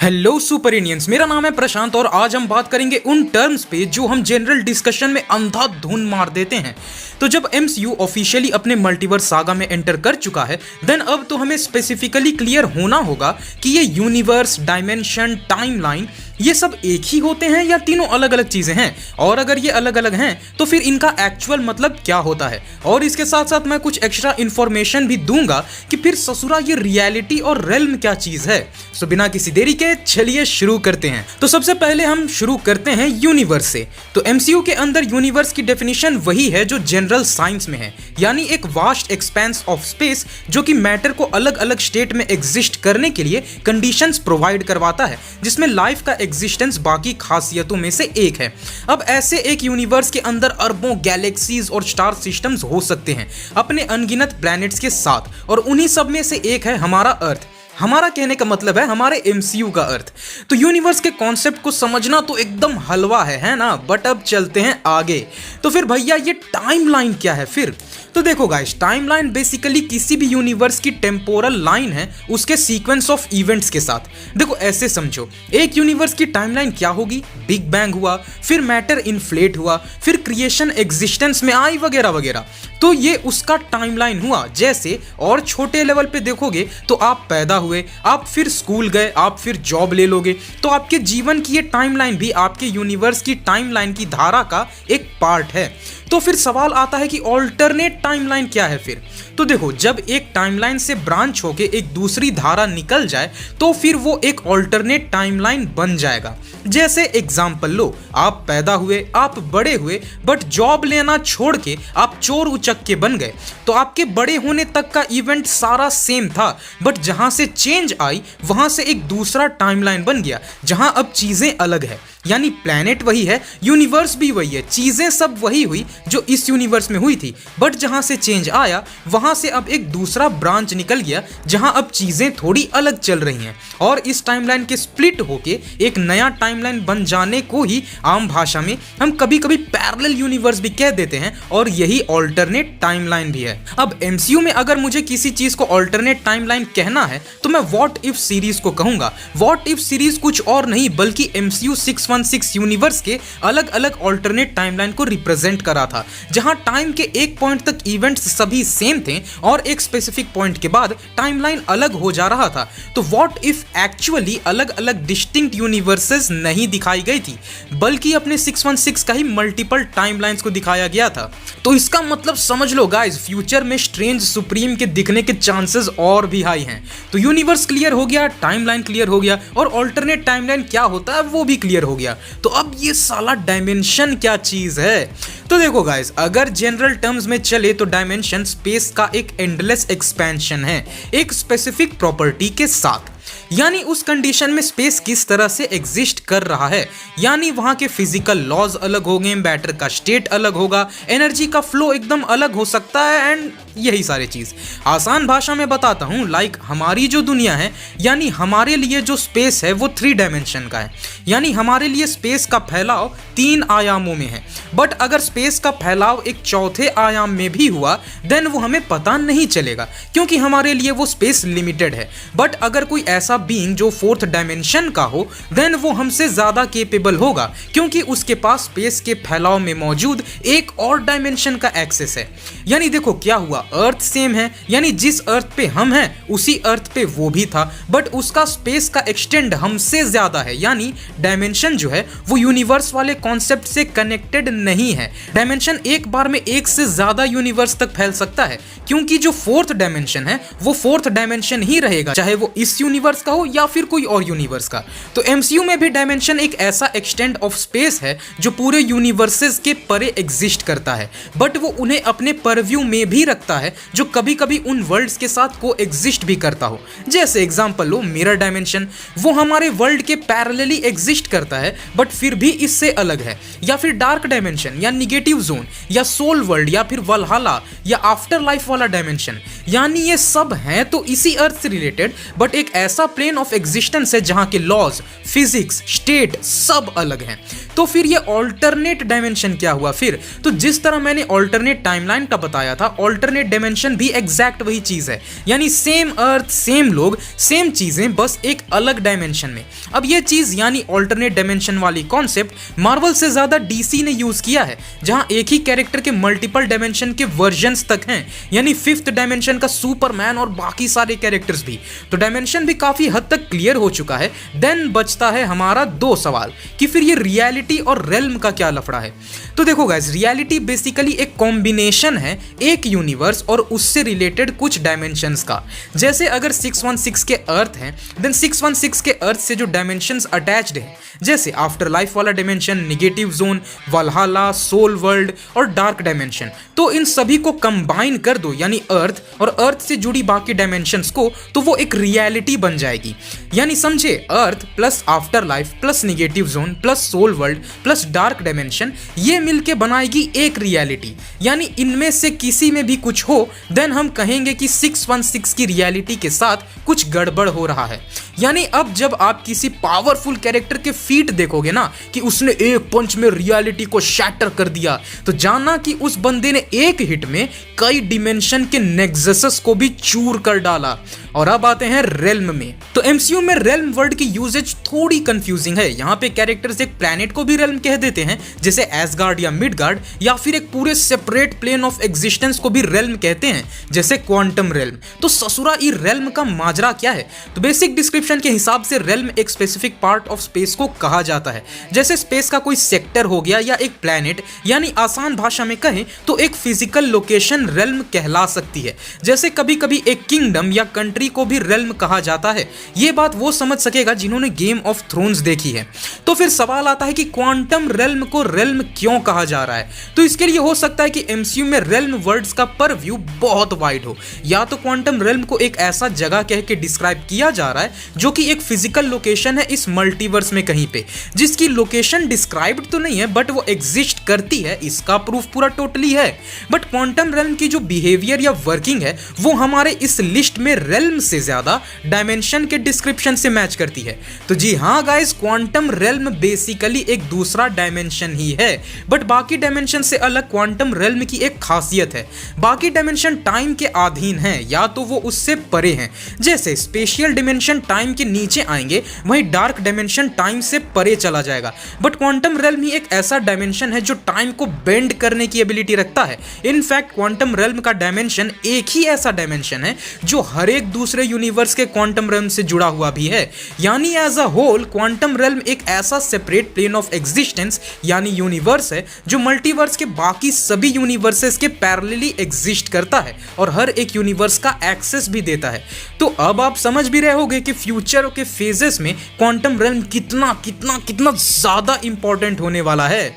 Hello super Indians, मेरा नाम है प्रशांत और आज हम बात करेंगे उन टर्म्स पे जो हम जनरल डिस्कशन में अंधाधुन मार देते हैं। तो जब MCU ऑफिशियली अपने मल्टीवर्स सागा में एंटर कर चुका है देन अब तो हमें स्पेसिफिकली क्लियर होना होगा कि ये यूनिवर्स, डायमेंशन, टाइमलाइन ये सब एक ही होते हैं या तीनों अलग अलग चीजें हैं, और अगर ये अलग अलग हैं तो फिर इनका एक्चुअल मतलब क्या होता है। और इसके साथ साथ मैं कुछ एक्स्ट्रा इन्फॉर्मेशन भी दूंगा कि फिर ससुरा ये रियलिटी और रेल्म क्या चीज है। सो बिना किसी देरी के चलिए शुरू करते हैं। तो सबसे पहले हम शुरू करते हैं यूनिवर्स से। तो MCU के अंदर यूनिवर्स की डेफिनेशन वही है जो जनरल साइंस में है, यानी एक वास्ट एक्सपेंस ऑफ स्पेस जो कि मैटर को अलग अलग स्टेट में एग्जिस्ट करने के लिए कंडीशंस प्रोवाइड करवाता है, जिसमें लाइफ का एग्जिस्टेंस बाकी खासियतों में से एक है। अब ऐसे एक यूनिवर्स के अंदर अरबों गैलेक्सीज और स्टार सिस्टम्स हो सकते हैं अपने अनगिनत प्लैनेट्स के साथ, और उन्हीं सब में से एक है हमारा अर्थ। हमारा कहने का मतलब है हमारे MCU का अर्थ। तो यूनिवर्स के कॉन्सेप्ट को समझना तो एकदम हलवा है ना। बट अब चलते हैं आगे। तो फिर भैया ये टाइमलाइन क्या है फिर? तो देखो गाइस, टाइमलाइन बेसिकली किसी भी यूनिवर्स की टेम्पोरल लाइन है उसके सीक्वेंस ऑफ इवेंट्स के साथ। देखो ऐसे समझो, एक यूनिवर्स की टाइमलाइन क्या होगी? बिग बैंग हुआ, फिर मैटर इन्फ्लेट हुआ, फिर क्रिएशन एग्जिस्टेंस में आई वगैरह वगैरह। तो ये उसका टाइमलाइन हुआ। जैसे और छोटे लेवल पे देखोगे तो आप पैदा हुए, आप फिर स्कूल गए, आप फिर जॉब ले लोगे, तो आपके जीवन की ये टाइमलाइन भी आपके यूनिवर्स की टाइमलाइन की धारा का एक पार्ट है। तो फिर सवाल आता है कि ऑल्टरनेट टाइमलाइन क्या है फिर? तो देखो, जब एक टाइमलाइन से ब्रांच होके एक दूसरी धारा निकल जाए तो फिर वो एक ऑल्टरनेट टाइमलाइन बन जाएगा। जैसे एग्जांपल लो, आप पैदा हुए, आप बड़े हुए, बट जॉब लेना छोड़ के आप चोर उचक्के बन गए। तो आपके बड़े होने तक का इवेंट सारा सेम था, बट जहां से चेंज आई वहां से एक दूसरा टाइमलाइन बन गया जहां अब चीजें अलग है। यानी प्लैनेट वही है, यूनिवर्स भी वही है, चीजें सब वही हुई जो इस यूनिवर्स में हुई थी, बट जहां से चेंज आया वहां से अब एक दूसरा ब्रांच निकल गया जहां अब चीजें थोड़ी अलग चल रही हैं। और इस टाइमलाइन के स्प्लिट होके एक नया टाइमलाइन बन जाने को ही आम भाषा में हम कभी कभी पैरेलल यूनिवर्स भी कह देते हैं, और यही ऑल्टरनेट टाइमलाइन भी है। अब MCU में अगर मुझे किसी चीज को ऑल्टरनेट टाइमलाइन कहना है तो मैं व्हाट इफ सीरीज को कहूंगा। व्हाट इफ सीरीज कुछ और नहीं बल्कि MCU 616 यूनिवर्स के अलग अलग ऑल्टरनेट टाइमलाइन को रिप्रेजेंट करा था, जहां टाइम के एक पॉइंट तक इवेंट्स सभी सेम थे और एक स्पेसिफिक पॉइंट के बाद टाइमलाइन अलग हो जा रहा था। तो व्हाट इफ एक्चुअली अलग अलग डिस्टिंक्ट यूनिवर्सेस नहीं दिखाई गई थी, बल्कि अपने 616 का ही मल्टीपल टाइमलाइंस को दिखाया गया था। तो इसका मतलब समझ लो गाइस, फ्यूचर में स्ट्रेंज सुप्रीम के दिखने के चांसेस और भी हाई हैं। तो यूनिवर्स क्लियर हो गया, टाइमलाइन क्लियर हो गया, और ऑल्टरनेट टाइमलाइन क्या होता है वो भी क्लियर हो गया। तो अब ये साला डायमेंशन क्या चीज है? तो देखो गाइस, अगर जनरल टर्म्स में चले तो डायमेंशन स्पेस का एक एंडलेस एक्सपेंशन है एक स्पेसिफिक प्रॉपर्टी के साथ। यानी उस कंडीशन में स्पेस किस तरह से एग्जिस्ट कर रहा है, यानी वहां के फिजिकल लॉज अलग होंगे, मैटर का स्टेट अलग होगा, एनर्जी का फ्लो एकदम अलग हो सकता है, एंड यही सारी चीज आसान भाषा में बताता हूं। लाइक हमारी जो दुनिया है, यानी हमारे लिए जो स्पेस है वो 3 डायमेंशन का है, यानी हमारे लिए स्पेस का फैलाव 3 आयामों में है। बट अगर स्पेस का फैलाव एक चौथे आयाम में भी हुआ देन वो हमें पता नहीं चलेगा, क्योंकि हमारे लिए वो स्पेस लिमिटेड है। बट अगर कोई ऐसा बीइंग जो 4th डायमेंशन का हो देन वो हमसे ज्यादा केपेबल होगा, क्योंकि उसके पास स्पेस के फैलाव में मौजूद एक और डायमेंशन का एक्सेस है। यानी देखो क्या हुआ, अर्थ सेम है, यानी जिस अर्थ पे हम हैं उसी अर्थ पे वो भी था, बट उसका स्पेस का एक्सटेंड हमसे ज्यादा है। यानी डायमेंशन जो है वो यूनिवर्स वाले कॉन्सेप्ट से कनेक्टेड नहीं है। डायमेंशन एक बार में एक से ज्यादा यूनिवर्स तक फैल सकता है, क्योंकि जो 4th डायमेंशन है वो 4th डायमेंशन ही रहेगा, चाहे वो इस यूनिवर्स का हो या फिर कोई और यूनिवर्स का। तो MCU में भी डायमेंशन एक ऐसा एक्सटेंड ऑफ स्पेस है जो पूरे यूनिवर्सेस के परे एग्जिस्ट करता है, बट वो उन्हें अपने परव्यू में भी रखता है जो कभी कभी उन वर्ल्ड्स के साथ को एग्जिस्ट भी करता हो। जैसे एग्जांपल लो, मिरर डायमेंशन, वो हमारे वर्ल्ड के पैरेलली एग्जिस्ट करता है बट फिर भी इससे अलग है। या फिर डार्क डायमेंशन या निगेटिव जोन या सोल वर्ल्ड या फिर वलहला या आफ्टर लाइफ वाला डायमेंशन, यानी ये सब हैं तो इसी अर्थ से रिलेटेड, बट एक ऐसा प्लेन ऑफ एग्जिस्टेंस है जहां के लॉज, फिजिक्स, स्टेट सब अलग हैं। तो फिर ये ऑल्टरनेट डायमेंशन क्या हुआ फिर? तो जिस तरह मैंने ऑल्टरनेट टाइमलाइन का बताया था, ऑल्टरनेट डायमेंशन भी एग्जैक्ट वही चीज है, यानी सेम अर्थ, सेम लोग, सेम चीजें, बस एक अलग डायमेंशन में। अब ये चीज यानी ऑल्टरनेट डायमेंशन वाली कॉन्सेप्ट मार्वल से ज्यादा डीसी ने यूज किया है, जहां एक ही कैरेक्टर के मल्टीपल डायमेंशन के वर्जन्स तक हैं, यानी फिफ्थ डायमेंशन का सुपरमैन और बाकी सारे कैरेक्टर्स भी। तो डायमेंशन भी काफी हद तक क्लियर हो चुका है। देन बचता है हमारा दो सवाल कि फिर ये रियलिटी और रेल्म का क्या लफड़ा है। तो देखो गाइस, रियलिटी बेसिकली एक कॉम्बिनेशन है एक यूनिवर्स और उससे रिलेटेड कुछ डायमेंशंस का। जैसे अगर 616 के अर्थ हैं, देन 616 के अर्थ से जो डायमेंशंस अटैच्ड हैं, जैसे आफ्टर लाइफ वाला dimension, negative zone, Valhalla, soul world और डार्क डायमेंशन, तो इन सभी को कंबाइन कर दो यानी अर्थ और अर्थ से जुड़ी बाकी डायमेंशंस को, तो वो एक रियलिटी बन जाएगी। यानी समझे, earth plus after life plus negative zone plus soul world plus dark dimension, ये मिलके बनाएगी एक रियलिटी। यानी इनमें से किसी में भी कुछ हो, देन हम कहेंगे कि 616 की रियलिटी के साथ कुछ गड़बड़ हो रहा है। यानी अब जब आप किसी पावरफुल कैरेक्टर के फीट देखोगे ना कि उसने एक पंच में रियलिटी को शैटर कर दिया, तो जानना कि उस बंदे ने एक हिट में कई डिमेंशन के नेक्सस को भी चूर कर डाला। और अब आते हैं रेल्म में। तो एमसीयू में रेल्म वर्ड की यूजेज थोड़ी कंफ्यूजिंग है। यहाँ पे कैरेक्टर्स एक प्लैनेट को भी रेल्म कह देते हैं, जैसे एसगार्ड या मिडगार्ड, या फिर एक पूरे सेपरेट प्लेन ऑफ एग्जिस्टेंस को भी रेल्म कहते हैं, जैसे क्वांटम रेल्म। तो ससुरा ई रेल्म का माजरा क्या है? तो बेसिक डिस्क्रिप्शन के हिसाब से रेल्म एक स्पेसिफिक पार्ट ऑफ स्पेस को कहा जाता है, जैसे स्पेस का कोई सेक्टर हो गया या एक प्लैनेट, यानी आसान भाषा में कहें तो एक फिजिकल लोकेशन रेल्म कहला सकती है। जैसे कभी कभी एक किंगडम या कंट्री को भी रेल्म कहा जाता है। ये बात वो समझ सकेगा जिन्होंने गेम ऑफ थ्रोन्स देखी है। तो फिर सवाल आता है कि क्वांटम रेल्म को रेल्म क्यों कहा जा रहा है? तो इसके लिए हो सकता है कि एमसीयू में रेल्म वर्ड्स का परव्यू बहुत वाइड हो, या तो क्वांटम रेल्म को एक ऐसा जगह कह के डिस्क्राइब किया जा रहा है जो कि एक फिजिकल लोकेशन है इस मल्टीवर्स में कहीं पे, जिसकी लोकेशन डिस्क्राइब्ड तो नहीं है बट वो एग्जिस्ट करती है, इसका प्रूफ पूरा टोटली है। बट क्वांटम रेल्म की जो बिहेवियर या वर्किंग है वो हमारे इस लिस्ट में रेल्म से ज्यादा डायमेंशन के डिस्क्रिप्शन से मैच करती है। तो जी हाँ गाइस, क्वांटम रेल्म बेसिकली एक दूसरा डायमेंशन ही है, बट बाकी डायमेंशन से अलग क्वांटम रेल्म की एक खासियत है, बाकी डायमेंशन टाइम के अधीन हैं या तो वो उससे परे हैं। जैसे स्पेशियल डायमेंशन टाइम के नीचे आएंगे, वहीं डार्क डायमेंशन टाइम से परे चला जाएगा। बट क्वांटम रेल्म ही एक ऐसा डायमेंशन है जो टाइम को बेंड करने की एबिलिटी रखता है। इनफैक्ट क्वांटम रेल्म का डायमेंशन एक ही ऐसा डायमेंशन है जो हर एक दूसरे यूनिवर्स के क्वांटम रेल्म से जुड़ा हुआ भी है। यानी as a whole quantum realm एक ऐसा सेपरेट प्लेन ऑफ एग्जिस्टेंस यानी यूनिवर्स है जो मल्टीवर्स के बाकी सभी यूनिवर्सेस के पैरेलली एग्जिस्ट करता है और हर एक यूनिवर्स का एक्सेस भी देता है। तो अब आप समझ भी रहे होंगे कि फ्यूचर के फेजेस में क्वांटम रेल्म कितना कितना कितना ज्यादा इंपॉर्टेंट होने वाला है।